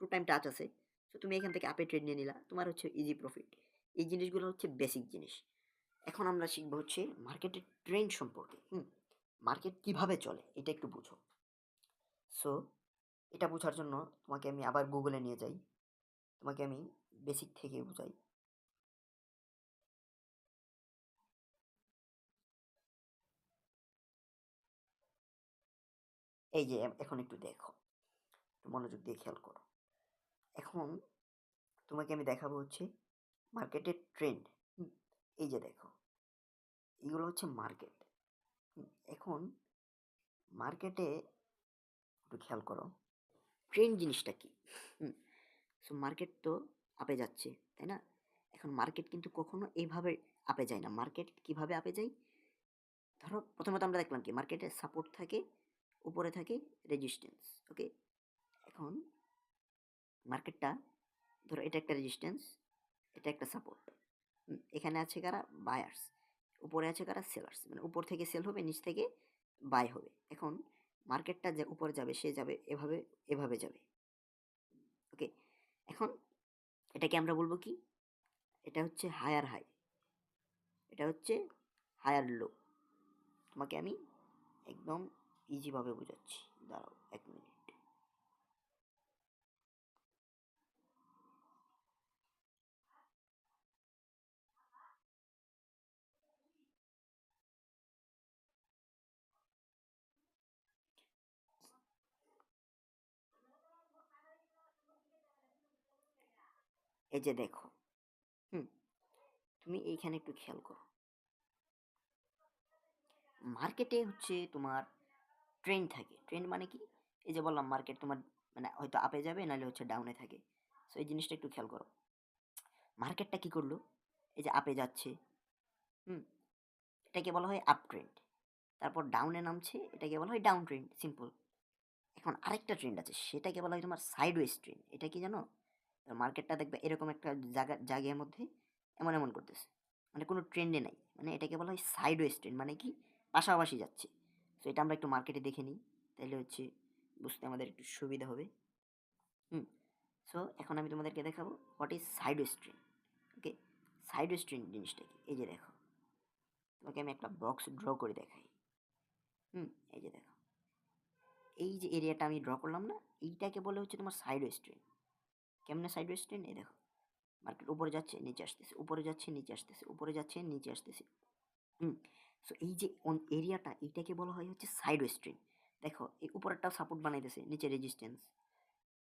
2 টাইম টাচ আছে। সো তুমি এখান থেকে আপে ট্রেড নিয়ে নিলা। তোমার হচ্ছে ইজি প্রফিট। এই জিনিসগুলো হচ্ছে বেসিক জিনিস। এখন আমরা শিখবো হচ্ছে মার্কেটের ট্রেন্ড সম্পর্কে। মার্কেট কিভাবে চলে এটা একটু বুঝো। সো এটা বোঝার জন্য তোমাকে আমি আবার গুগলে নিয়ে যাই। তোমাকে আমি বেসিক থেকে বুঝাই। এই যে এখন একটু দেখো, একটু মনোযোগ দিয়ে খেয়াল করো। এখন তোমাকে আমি দেখাবো হচ্ছে মার্কেটের ট্রেন্ড। এই যে দেখো, এগুলো হচ্ছে মার্কেট। এখন মার্কেটে একটু খেয়াল করো ট্রেন্ড জিনিসটা কি। সো মার্কেট তো আপে যাচ্ছে, তাই না? এখন মার্কেট কিন্তু কখনো এইভাবে আপে যায় না। মার্কেট কিভাবে আপে যায়? ধরো প্রথমত আমরা দেখলাম কি মার্কেটে সাপোর্ট থাকে, উপরে থাকে রেজিস্ট্যান্স। ওকে, এখন মার্কেটটা ধরো এটা একটা রেজিস্ট্যান্স, এটা একটা সাপোর্ট। এখানে আছে কারা? বায়ার্স। উপরে আছে কারা? সেলার্স। মানে উপর থেকে সেল হবে, নিচ থেকে বাই হবে। এখন মার্কেটটা যে উপরে যাবে সে যাবে এভাবে, এভাবে যাবে। ওকে, এখন এটাকে আমরা বলবো কি? এটা হচ্ছে হায়ার হাই, এটা হচ্ছে হায়ার লো। তোমাকে আমি একদম ইজিভাবে বোঝাচ্ছি, দাঁড়াও 1 মিনিট। এই যে দেখো, হুম তুমি এইখানে একটু খেয়াল করো। মার্কেটে হচ্ছে তোমার ট্রেন্ড থাকে। ট্রেন্ড মানে কি? এই যে বললাম মার্কেট তোমার মানে হয়তো আপে যাবে নাহলে হচ্ছে ডাউনে থাকে। সো এই জিনিসটা একটু খেয়াল করো। মার্কেটটা কি করলো? এই যে আপে যাচ্ছে, হুম এটাকে বলা হয় আপ ট্রেন্ড। তারপর ডাউনে নামছে, এটাকে বলা হয় ডাউন ট্রেন্ড, সিম্পল। এখন আরেকটা ট্রেন্ড আছে, সেটাকে বলা হয় তোমার সাইডওয়েজ ট্রেন্ড। এটা কি জানো? মার্কেটটা দেখবে এরকম একটা জায়গার মধ্যে এমন এমন করতেছে, মানে কোনো ট্রেন্ডে নাই। মানে এটাকে বলা হয় সাইডওয়েজ ট্রেন্ড, মানে কি পাশাপাশি যাচ্ছে। তো এটা আমরা একটু মার্কেটে দেখে নিই, তাহলে হচ্ছে বুঝতে আমাদের একটু সুবিধা হবে। হুম সো এখন আমি তোমাদেরকে দেখাবো what is sideways trend. Okay, sideways trend জিনিসটা কি? এই যে দেখো, তোমাকে আমি একটা বক্স ড্র করে দেখাই। এই যে দেখো, এই যে এরিয়াটা আমি ড্র করলাম না, এইটাকে বলে হচ্ছে তোমার সাইডওয়েজ ট্রেন্ড। কেমনে সাইডওয়েজ ট্রেন্ড? এই দেখো, মার্কেট উপরে যাচ্ছে, নিচে আসতেছে, উপরে যাচ্ছে, নিচে আসতেছে, উপরে যাচ্ছে, নিচে আসতেছে। হুম সো এই যে এরিয়াটা, এইটাকে বলা হয় হচ্ছে সাইডওয়েজ ট্রেন্ড। দেখো এই উপরেরটাও সাপোর্ট বানাইতেছে, নিচে রেজিস্ট্যান্স।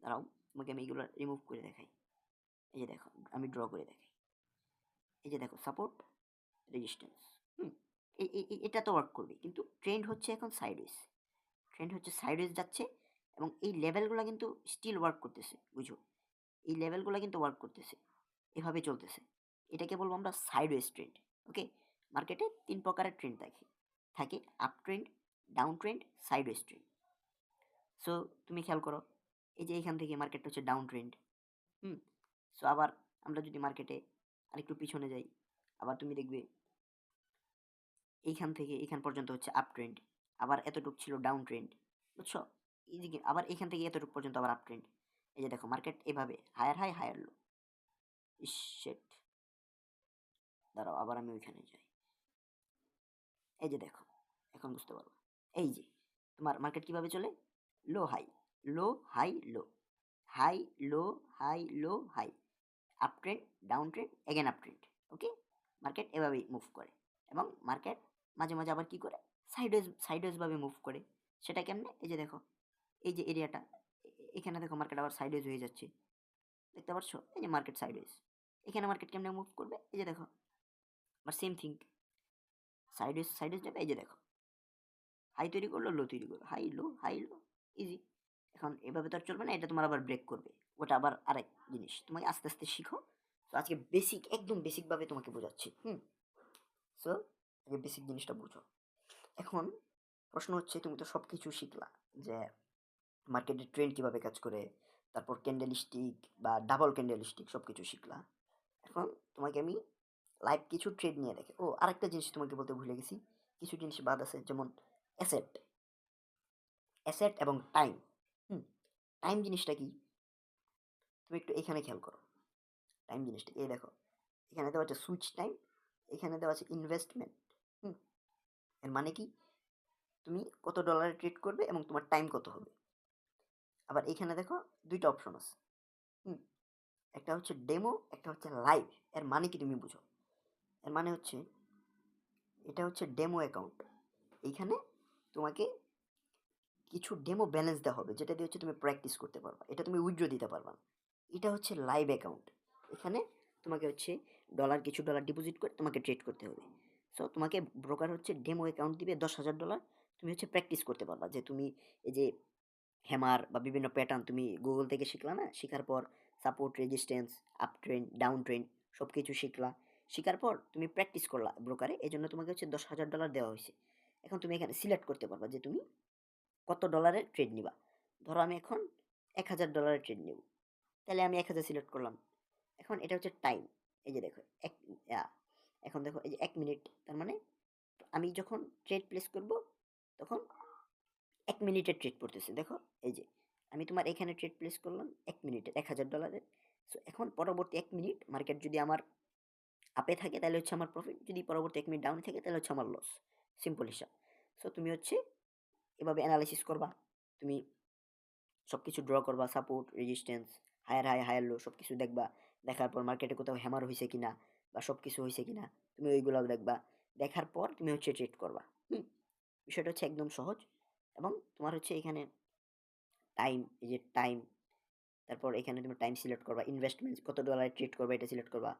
দাঁড়াও, তোমাকে আমি এগুলো রিমুভ করে দেখাই। এই যে দেখো, আমি ড্র করে দেখাই। এই যে দেখো, সাপোর্ট, রেজিস্ট্যান্স। হুম এটা তো ওয়ার্ক করবে, কিন্তু ট্রেন্ড হচ্ছে এখন সাইডওয়েজ। ট্রেন্ড হচ্ছে সাইডওয়েজ যাচ্ছে এবং এই লেভেলগুলা কিন্তু স্টিল ওয়ার্ক করতেছে, বুঝো? এই লেভেলগুলা কিন্তু ওয়ার্ক করতেছে। এভাবে চলতেছে। এটাকে বলবো আমরা সাইডওয়েজ ট্রেন্ড। ওকে? মার্কেটে ৩ প্রকারের ট্রেন্ড থাকে up trend, down trend, sideways trend. So তুমি খেয়াল করো, এই যে এখান থেকে মার্কেটটা হচ্ছে ডাউন ট্রেন্ড। হুম? সো আবার আমরা যদি মার্কেটে আরেকটু পিছনে যাই, আবার তুমি দেখবে এইখান থেকে এইখান পর্যন্ত হচ্ছে আপ ট্রেন্ড। আবার এতটুক ছিল ডাউন ট্রেন্ড। বুঝছো? এইদিকে আবার এখান থেকে এতটুক পর্যন্ত আবার আপ ট্রেন্ড। এই যে দেখো মার্কেট এভাবে হায়ার হাই, হায়ার লো। ইস! শিট! দাঁড়াও আবার আমি ওইখানে যাই। এই যে দেখো, এখন বুঝতে পারবা। এই যে তোমার মার্কেট কিভাবে চলে? Low high, low high, low. High, low, high, low, high. Up trend, down trend, again up trend. Okay? Market এভাবেই মুভ করে এবং মার্কেট মাঝে, মাঝে আবার কি করে? সাইডওয়েজ ভাবে মুভ করে। সেটা কেমনে? এই যে দেখো, এই যে এরিয়াটা এখানে দেখো মার্কেট আবার সাইডওয়েজ হয়ে যাচ্ছে। দেখতে পারছো? এই যে মার্কেট সাইডওয়েজ। এখানে মার্কেট কেমনে মুভ করবে? এই যে দেখো। আবার সেম থিং সাইডওয়েজ যাবে। এই যে দেখো। হাই তৈরি করলো, লো তৈরি করলো। হাই, লো, হাই, লো। ইজি। এখন এভাবে তো আর চলবে না। এটা তোমার আবার ব্রেক করবে। ওটা আবার আরেক জিনিস। তোমাকে আস্তে, আস্তে শিখো। তো আজকে একদম বেসিক ভাবে তোমাকে বোঝাচ্ছি। হুম? সো আগে বেসিক জিনিসটা বুঝো। এখন প্রশ্ন হচ্ছে তুমি তো সবকিছু শিখলা যে মার্কেটের ট্রেন্ড কিভাবে কাজ করে, তারপর ক্যান্ডেল স্টিক বা ডাবল ক্যান্ডেল স্টিক সবকিছু শিখলা। এখন তোমাকে আমি লাইভ কিছু ট্রেড নিয়ে দেখে আরেকটা জিনিস তোমাকে বলতে ভুলে গেছি। কিছু জিনিস বাদ আছে, যেমন অ্যাসেট, অ্যাসেট এবং টাইম। হুম? টাইম জিনিসটা কি? তুমি একটু এখানে খেয়াল করো। টাইম জিনিসটা এই দেখো। এখানে দেওয়া আছে সুইচ টাইম, এখানে দেওয়া আছে ইনভেস্টমেন্ট। হুম? এর মানে কি? তুমি কত ডলারে ট্রেড করবে এবং তোমার টাইম কত হবে। আবার এখানে দেখো ২ টা অপশন আছে। হুম? একটা হচ্ছে ডেমো, একটা হচ্ছে লাইভ। এর মানে কি তুমি বুঝো। এর মানে হচ্ছে এটা হচ্ছে ডেমো অ্যাকাউন্ট। এইখানে তোমাকে কিছু ডেমো ব্যালেন্স দেওয়া হবে, যেটা দিয়ে হচ্ছে তুমি প্র্যাকটিস করতে পারবা। এটা তুমি উইথড্র দিতে পারবা না। এটা হচ্ছে লাইভ অ্যাকাউন্ট। এখানে তোমাকে হচ্ছে কিছু ডলার ডিপোজিট করে তোমাকে ট্রেড করতে হবে। সো তোমাকে ব্রোকার হচ্ছে ডেমো অ্যাকাউন্ট দিবে $১০,০০০। তুমি হচ্ছে প্র্যাকটিস করতে পারবা যে তুমি এই যে হ্যামার বা বিভিন্ন প্যাটার্ন তুমি গুগল থেকে শিখলা না? শিখার পর support, resistance, up trend, down trend সবকিছু শিখলা। শিখার পর তুমি প্র্যাকটিস করলা ব্রোকারে। এজন্য তোমাকে হচ্ছে $১০,০০০ দেওয়া হইছে। এখন তুমি এখানে সিলেক্ট করতে পারবা যে তুমি কত ডলারের ট্রেড নিবা। ধরো আমি এখন $১,০০০ ট্রেড নিব। তাহলে আমি ১,০০০ সিলেক্ট করলাম। এখন এটা হচ্ছে টাইম। এই যে দেখো আ এখন দেখো এই যে ১ মিনিট। তার মানে আমি যখন ট্রেড প্লেস করব তখন ১ মিনিটের ট্রেড পড়তেছে। দেখো এই যে আমি তোমার এখানে ট্রেড প্লেস করলাম ১ মিনিটের $১,০০০ এর। সো এখন পরবর্তী ১ মিনিট মার্কেট যদি আমার আপে থাকে তাহলে হচ্ছে আমার প্রফিট। যদি পরবর্তী ১ মিনিট ডাউনে থাকে তাহলে হচ্ছে আমার লস। সিম্পল হিসাব। সো তুমি হচ্ছে এভাবে এনালাইসিস করবা। তুমি সবকিছু ড্র করবা, support, resistance, higher high, higher low সবকিছু দেখবা। দেখার পর মার্কেটে কোথাও হ্যামার হইছে কিনা বা সবকিছু হইছে কিনা তুমি ওইগুলাও দেখবা। দেখার পর তুমি হচ্ছে ট্রেড করবা। হুম? বিষয়টা হচ্ছে একদম সহজ এবং তোমার হচ্ছে এখানে টাইম, এই যে টাইম, তারপর এখানে তুমি টাইম সিলেক্ট করবা। ইনভেস্টমেন্ট কত ডলারে ট্রেড করবা এটা সিলেক্ট করবা।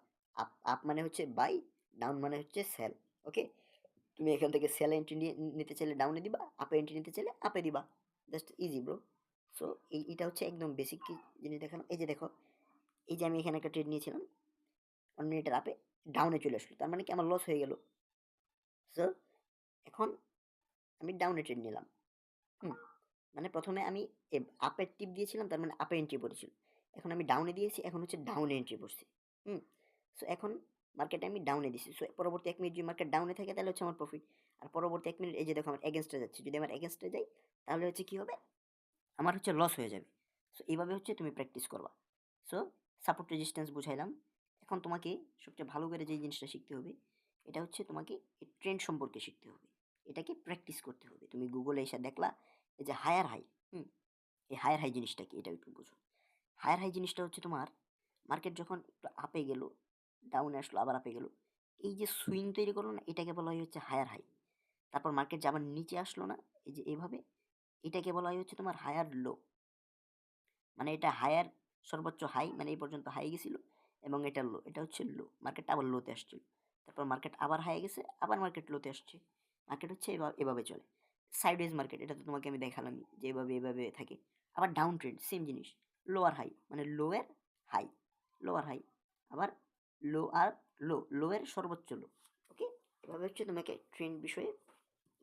আপ মানে হচ্ছে বাই, ডাউন মানে হচ্ছে সেল। ওকে? তুমি এখান থেকে সেল এন্ট্রি নিতে চাইলে ডাউনে দিবা, আপে এন্ট্রি নিতে চাইলে আপে দিবা। Just easy bro. সো এটা হচ্ছে একদম বেসিক কি জিনিস দেখানো। এই যে দেখো, এই যে আমি এখানে একটা ট্রেড নিয়েছিলাম 1 মিনিটের আপে, ডাউনে চলে আসলো। তার মানে কি আমার লস হয়ে গেল। সো এখন আমি ডাউনে ট্রেড নিলাম। হুম? মানে ১ম এ আমি আপের টিপ দিয়েছিলাম, তার মানে আপে এন্ট্রি পড়েছিল। এখন আমি ডাউনে দিয়েছি, এখন হচ্ছে ডাউনে এন্ট্রি পড়ছে। হুম? সো এখন মার্কেটে আমি ডাউনে দিছি। সো পরবর্তী ১ মিনিট যদি মার্কেট ডাউনে থাকে তাহলে হচ্ছে আমার প্রফিট। আর পরবর্তী ১ মিনিট এই যে দেখো আমার এগেইনস্ট এ যাচ্ছে। যদি আমার এগেইনস্ট এ যাই তাহলে হচ্ছে কি হবে? আমার হচ্ছে লস হয়ে যাবে। সো এইভাবে হচ্ছে তুমি প্র্যাকটিস করবা। সো সাপোর্ট রেজিস্ট্যান্স বুঝাইলাম। এখন তোমাকে সবচেয়ে ভালো করে যেই জিনিসটা শিখতে হবে, এটা হচ্ছে তোমাকে এই ট্রেন্ড সম্পর্কে শিখতে হবে। এটাকে প্র্যাকটিস করতে হবে। তুমি গুগলে এসে দেখলা এই যে হায়ার হাই, হুম? এই হায়ার হাই জিনিসটা কি? এটা একটু বুঝো। হায়ার হাই জিনিসটা হচ্ছে তোমার মার্কেট যখন একটু আপে গেল, ডাউনে আসলো আবার আপে গেল। এই যে সুইং তৈরি করলো না? এটাকে বলা হয় হচ্ছে হায়ার হাই। তারপর মার্কেট যে আবার নিচে আসলো না? এই যে এভাবে, এটাকে বলা হয় হচ্ছে তোমার হায়ার লো। মানে এটা হায়ার, সর্বোচ্চ হাই মানে এই পর্যন্ত হাই গেছিল এবং এটা লো। এটা হচ্ছে লো। মার্কেটটা আবার লোতে আসছিল। তারপর মার্কেট আবার হাই গেছে, আবার মার্কেট লোতে আসছে। মার্কেট হচ্ছে এভাবে চলে। সাইডওয়েজ মার্কেট, এটা তো তোমাকে আমি দেখালামই যে এভাবে থাকে। আবার ডাউন ট্রেন্ড সেম জিনিস, লোয়ার হাই মানে লোয়ের হাই, লোয়ার হাই, আবার লো আর লোয়ের সর্বোচ্চ লো। ওকে, এভাবে হচ্ছে তোমাকে ট্রেন্ড বিষয়ে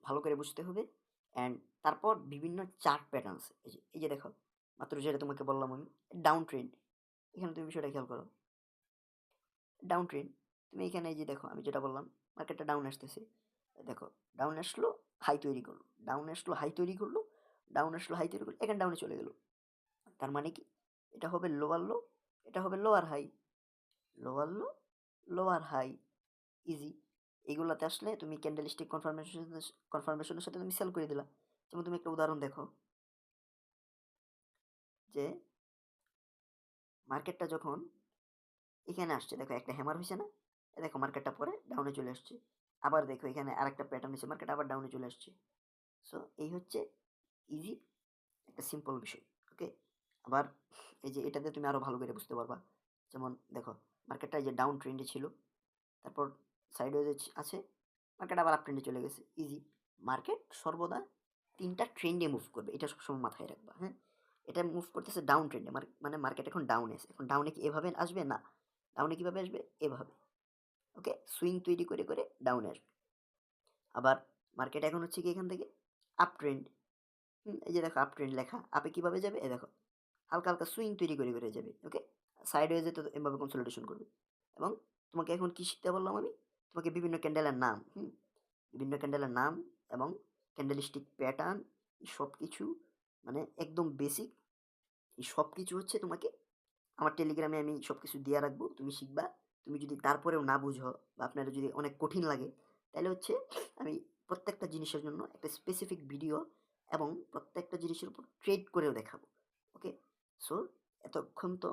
ভালো করে বুঝতে হবে। অ্যান্ড তারপর বিভিন্ন চার্ট প্যাটার্ন আছে। এই যে দেখো, মাত্র যেটা তোমাকে বললাম আমি, ডাউন ট্রেন্ড। এখানে তুমি বিষয়টা খেয়াল করো, ডাউন ট্রেন্ড। তুমি এখানে এই যে দেখো, আমি যেটা বললাম, মার্কেটটা ডাউন আসতেছে, দেখো ডাউন আসলো, হাই তৈরি করলো, ডাউন আসলো, হাই তৈরি করলো, ডাউন আসলো, হাই তৈরি করলো, এখানে ডাউনে চলে গেল। তার মানে কি, এটা হবে লোয়ার লো, এটা হবে lower high, lower low, lower high, easy. এইগুলাতে আসলে তুমি ক্যান্ডেলস্টিক কনফার্মেশনের সাথে তুমি সেল করে দিলা। যেমন তুমি একটা উদাহরণ দেখো, যে মার্কেটটা যখন এখানে আসছে, দেখো একটা হ্যামার হয়েছে না, দেখো মার্কেটটা পরে ডাউনে চলে আসছে, আবার দেখো এখানে আরেকটা প্যাটার্ন হয়েছে, মার্কেট আবার ডাউনে চলে আসছে। সো এই হচ্ছে ইজি একটা সিম্পল বিষয়। ওকে, আবার এই যে এটাতে তুমি আরও ভালো করে বুঝতে পারবা। যেমন দেখো, মার্কেটটা এই যে ডাউন ট্রেন্ডে ছিল, তারপর সাইডওয়েজ আছে, মার্কেট আবার আপ ট্রেন্ডে চলে গেছে, ইজি। মার্কেট সর্বদা তিনটা ট্রেন্ডে মুভ করবে, এটা সবসময় মাথায় রাখবা। হ্যাঁ, এটা মুভ করতেছে ডাউন ট্রেন্ডে, মানে মার্কেট এখন ডাউনে আছে। এখন ডাউনে কি এভাবে আসবে না, ডাউনে কীভাবে আসবে, এভাবে। ওকে, সুইং তৈরি করে করে ডাউনে আসবে। আবার মার্কেট এখন হচ্ছে কি এখান থেকে আপ ট্রেন্ড, এই যে দেখো আপ ট্রেন্ড লেখা, আপে কীভাবে যাবে, এ দেখো হালকা হালকা সুইং তৈরি করে করে যাবে। ওকে, সাইডওয়েজে তো এভাবে কনসোলিডেশন করবে। এবং তোমাকে এখন কি শিখতে বললাম আমি, তোমাকে বিভিন্ন ক্যান্ডেলের নাম, বিভিন্ন ক্যান্ডেলের নাম এবং ক্যান্ডেলস্টিক প্যাটার্ন, সব কিছু, মানে একদম বেসিক, এই সব কিছু হচ্ছে তোমাকে আমার টেলিগ্রামে আমি সব কিছু দিয়ে রাখবো, তুমি শিখবা। তুমি যদি তারপরেও না বুঝো বা আপনার যদি অনেক কঠিন লাগে, তাহলে হচ্ছে আমি প্রত্যেকটা জিনিসের জন্য একটা স্পেসিফিক ভিডিও এবং প্রত্যেকটা জিনিসের উপর ট্রেড করেও দেখাবো। ওকে, সো এতক্ষণ তো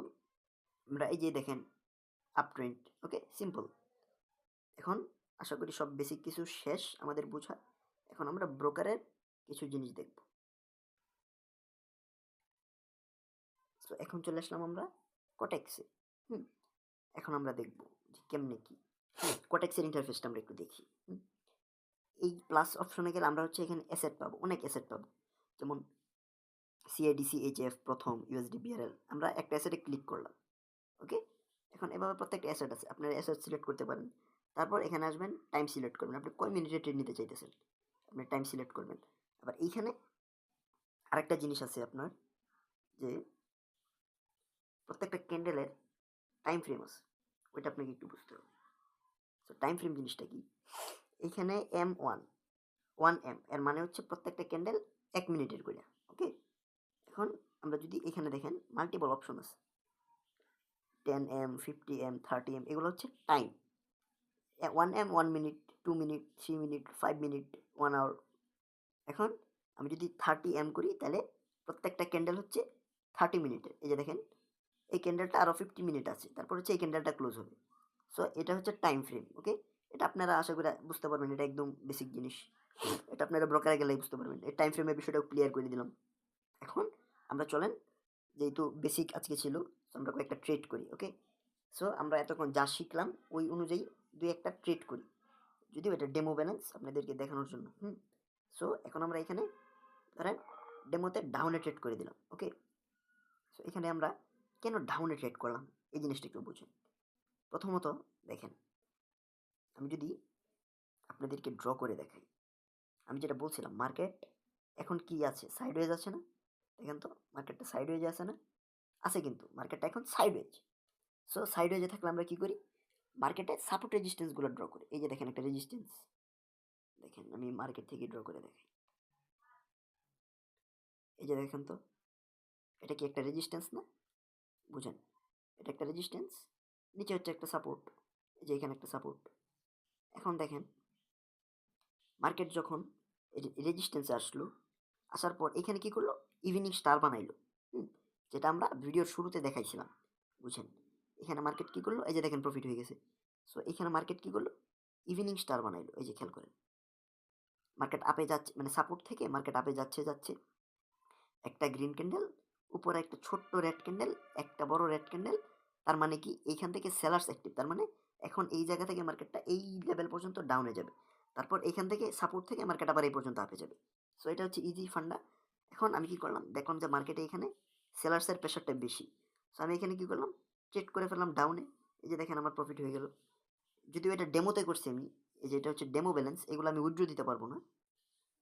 আমরা এই যে দেখেন আপ ট্রেন্ড, ওকে সিম্পল। এখন আশা করি সব বেসিক কিছু শেষ আমাদের বোঝা। এখন আমরা ব্রোকারের কিছু জিনিস দেখব। তো এখন চলে আসলাম আমরা কোটেক্সে। এখন আমরা দেখব যে কেমনে কি কোটেক্সের ইন্টারফেসটা আমরা একটু দেখি। এই প্লাস অপশনে গেলে আমরা হচ্ছে এখানে অ্যাসেট পাবো, অনেক অ্যাসেট পাবো। যেমন সিআইডিসি, এইচএফ, প্রথম, ইউএসডি, বিআরএল। আমরা একটা অ্যাসেটে ক্লিক করলাম। ওকে, এখন এভাবে প্রত্যেকটা অ্যাসেট আছে, আপনারা অ্যাসেট সিলেক্ট করতে পারেন। তারপর এখানে আসবেন, টাইম সিলেক্ট করবেন, আপনি কয় মিনিটে ট্রেড নিতে চাইতেছেন, আপনি টাইম সিলেক্ট করবেন। আবার এইখানে আরেকটা জিনিস আছে আপনার, যে প্রত্যেকটা ক্যান্ডেলের টাইম ফ্রেম আছে, ওইটা আপনাকে একটু বুঝতে হবে। তো টাইম ফ্রেম জিনিসটা কি, এইখানে M1 এর মানে হচ্ছে প্রত্যেকটা ক্যান্ডেল 1 মিনিটের করে। ওকে, এখন আমরা যদি এখানে দেখেন মাল্টিপল অপশন আছে, 10M, 50M, 30M, এগুলো হচ্ছে time. 1M 1 minute, 2 minute, 3 minute, 5 minute, 1 hour. এখন আমি যদি 30M করি, তাহলে প্রত্যেকটা ক্যান্ডেল হচ্ছে 30 মিনিটের। এই যে দেখেন, এই ক্যান্ডেলটা আরও 50 মিনিট আছে, তারপর হচ্ছে এই ক্যান্ডেলটা ক্লোজ হবে। সো এটা হচ্ছে টাইম ফ্রেম। ওকে, এটা আপনারা আশা করি বুঝতে পারবেন, এটা একদম বেসিক জিনিস, এটা আপনারা ব্রোকারে গেলেই বুঝতে পারবেন। এই টাইম ফ্রেমের বিষয়টাও ক্লিয়ার করে দিলাম। এখন আমরা চলেন, যেহেতু বেসিক আজকে ছিল, আমরা কয়েকটা ট্রেড করি। ওকে, সো আমরা এতক্ষণ যা শিখলাম ওই অনুযায়ী দুই একটা ট্রেড করি, যদিও এটা ডেমো ব্যালেন্স আপনাদেরকে দেখানোর জন্য। সো এখন আমরা এখানে ধরেন ডেমোতে ডাউনে ট্রেড করে দিলাম। ওকে, সো এখানে আমরা কেন ডাউনে ট্রেড করলাম এই জিনিসটা একটু বুঝুন। প্রথমত দেখেন, আমি যদি আপনাদেরকে ড্র করে দেখাই, আমি যেটা বলছিলাম মার্কেট এখন কি আছে, সাইডওয়েজ আছে না, দেখেন তো মার্কেটটা সাইডওয়েজ আছে না, আছে, কিন্তু মার্কেটটা এখন সাইডওয়েজ। সো সাইডওয়েজে থাকলে আমরা কি করি, মার্কেটে সাপোর্ট রেজিস্ট্যান্সগুলো ড্র করি। এই যে দেখেন একটা রেজিস্ট্যান্স, দেখেন আমি মার্কেট থেকে ড্র করে দেখাই, এই যে দেখেন তো, এটা কি একটা রেজিস্ট্যান্স না, বুঝেন, এটা একটা রেজিস্ট্যান্স, নিচে হচ্ছে একটা সাপোর্ট, এই যে এখানে একটা সাপোর্ট। এখন দেখেন মার্কেট যখন রেজিস্ট্যান্সে আসলো, আসার পর এখানে কি করলো, ইভিনিং স্টার বানাইলো, যেটা আমরা ভিডিওর শুরুতে দেখাইছিলাম, বুঝেন। এখানে মার্কেট কি করলো, এই যে দেখেন প্রফিট হয়ে গেছে। সো এখানে মার্কেট কি করলো, ইভিনিং স্টার বানাইলো, এই যে খেয়াল করেন, মার্কেট আপে যাচ্ছে, মানে সাপোর্ট থেকে মার্কেট আপে যাচ্ছে যাচ্ছে, একটা গ্রিন ক্যান্ডেল, উপরে একটা ছোট্ট রেড ক্যান্ডেল, একটা বড় রেড ক্যান্ডেল। তার মানে কি, এইখান থেকে সেলার্স অ্যাক্টিভ, তার মানে এখন এই জায়গা থেকে মার্কেটটা এই লেভেল পর্যন্ত ডাউনে যাবে, তারপর এখান থেকে সাপোর্ট থেকে মার্কেট আবার এই পর্যন্ত আপে যাবে। সো এটা হচ্ছে ইজি ফান্ডা। এখন আমি কি করলাম, দেখলাম যে মার্কেটে এখানে সেলার্সের প্রেশারটা বেশি। সো আমি এখানে কি করলাম, ট্রেড করে ফেললাম ডাউনে। এই যে দেখেন আমার প্রফিট হয়ে গেল। যদিও এটা ডেমোতে করছি আমি, এই যে এটা হচ্ছে ডেমো ব্যালেন্স, এগুলো আমি উইথড্র দিতে পারবো না।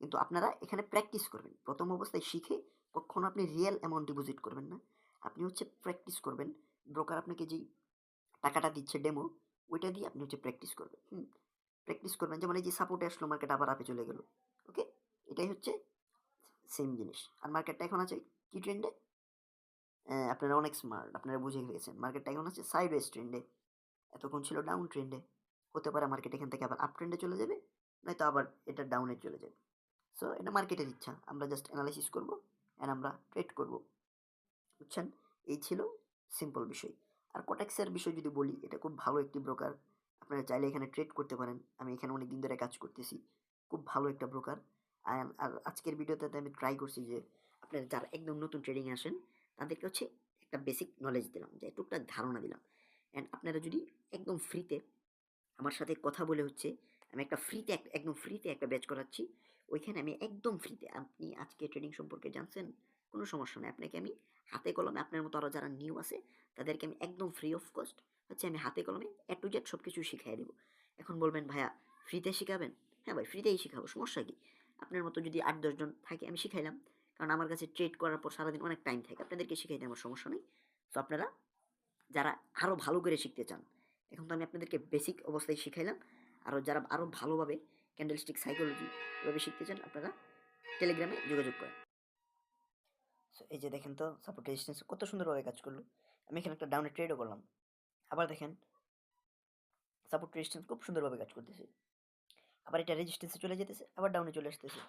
কিন্তু আপনারা এখানে প্র্যাকটিস করবেন। প্রথম অবস্থায় শিখে কখনো আপনি রিয়েল অ্যামাউন্ট ডিপোজিট করবেন না। আপনি হচ্ছে প্র্যাকটিস করবেন। ব্রোকার আপনাকে যেই টাকাটা দিচ্ছে ডেমো, ওইটা দিয়ে আপনি হচ্ছে প্র্যাকটিস করবেন। প্র্যাকটিস করবেন, যেমন এই যে সাপোর্টে আসলো, মার্কেট আবার আপে চলে গেল। ওকে? এটাই হচ্ছে সেম জিনিস। আর মার্কেটটা এখন আছে কি ট্রেন্ডে? আপনারা অনেক স্মার্ট, আপনারা বুঝে গেছেন। মার্কেটটা এখন আছে সাইডওয়েজ ট্রেন্ডে। এতক্ষণ ছিল ডাউন ট্রেন্ডে। হতে পারে মার্কেট এখান থেকে আবার আপ ট্রেন্ডে চলে যাবে, নয়তো আবার এটা ডাউনে চলে যাবে। সো এটা মার্কেটের ইচ্ছা। আমরা জাস্ট এনালাইসিস করব অ্যান্ড আমরা ট্রেড করব। বুঝছেন? এই ছিল সিম্পল বিষয়। আর কোটেক্সের বিষয় যদি বলি, এটা খুব ভালো একটি ব্রোকার। আপনারা চাইলে এখানে ট্রেড করতে পারেন। আমি এখানে অনেকদিন ধরে কাজ করতেছি। খুব ভালো একটা ব্রোকার। আর আজকের ভিডিওতে আমি ট্রাই করছি যে আপনারা যারা একদম নতুন ট্রেডিং এ আসেন, তাদেরকে হচ্ছে একটা বেসিক নলেজ দিলাম, যে টুকটাক ধারণা দিলাম। অ্যান্ড আপনারা যদি একদম ফ্রিতে আমার সাথে কথা বলে হচ্ছে, আমি একটা ফ্রিতে একদম ফ্রিতে একটা ব্যাচ করাচ্ছি। ওইখানে আমি একদম ফ্রিতে, আপনি আজকে ট্রেডিং সম্পর্কে জানছেন, কোনো সমস্যা নাই। আপনাকে আমি হাতে কলমে, আপনার মতো আরও যারা নিউ আছে তাদেরকে আমি একদম ফ্রি অফ কস্ট হচ্ছে আমি হাতে কলমে A to Z সব কিছু শিখিয়ে দেবো। এখন বলবেন ভাইয়া ফ্রিতে শিখাবেন? হ্যাঁ ভাই, ফ্রিতেই শিখাবো, সমস্যা কি? আপনার মতো যদি 8-10 জন থাকে আমি শিখাইলাম, কারণ আমার কাছে ট্রেড করার পর সারাদিন অনেক টাইম থাকে, আপনাদেরকে শিখাইতে আমার সমস্যা নেই। তো আপনারা যারা আরও ভালো করে শিখতে চান, এখন তো আমি আপনাদেরকে বেসিক অবস্থায় শিখাইলাম। আরও যারা আরও ভালোভাবে ক্যান্ডেলস্টিক সাইকোলজি এভাবে শিখতে চান, আপনারা টেলিগ্রামে যোগাযোগ করেন। সো এই যে দেখেন তো সাপোর্ট রেজিস্ট্যান্স কত সুন্দরভাবে কাজ করলো। আমি এখানে একটা ডাউনে ট্রেডও করলাম। আবার দেখেন সাপোর্ট রেজিস্ট্যান্স খুব সুন্দরভাবে কাজ করতেছে। আবার এটা রেজিস্ট্যান্সে চলে যেতেছে, আবার ডাউনে চলে আসতেছে।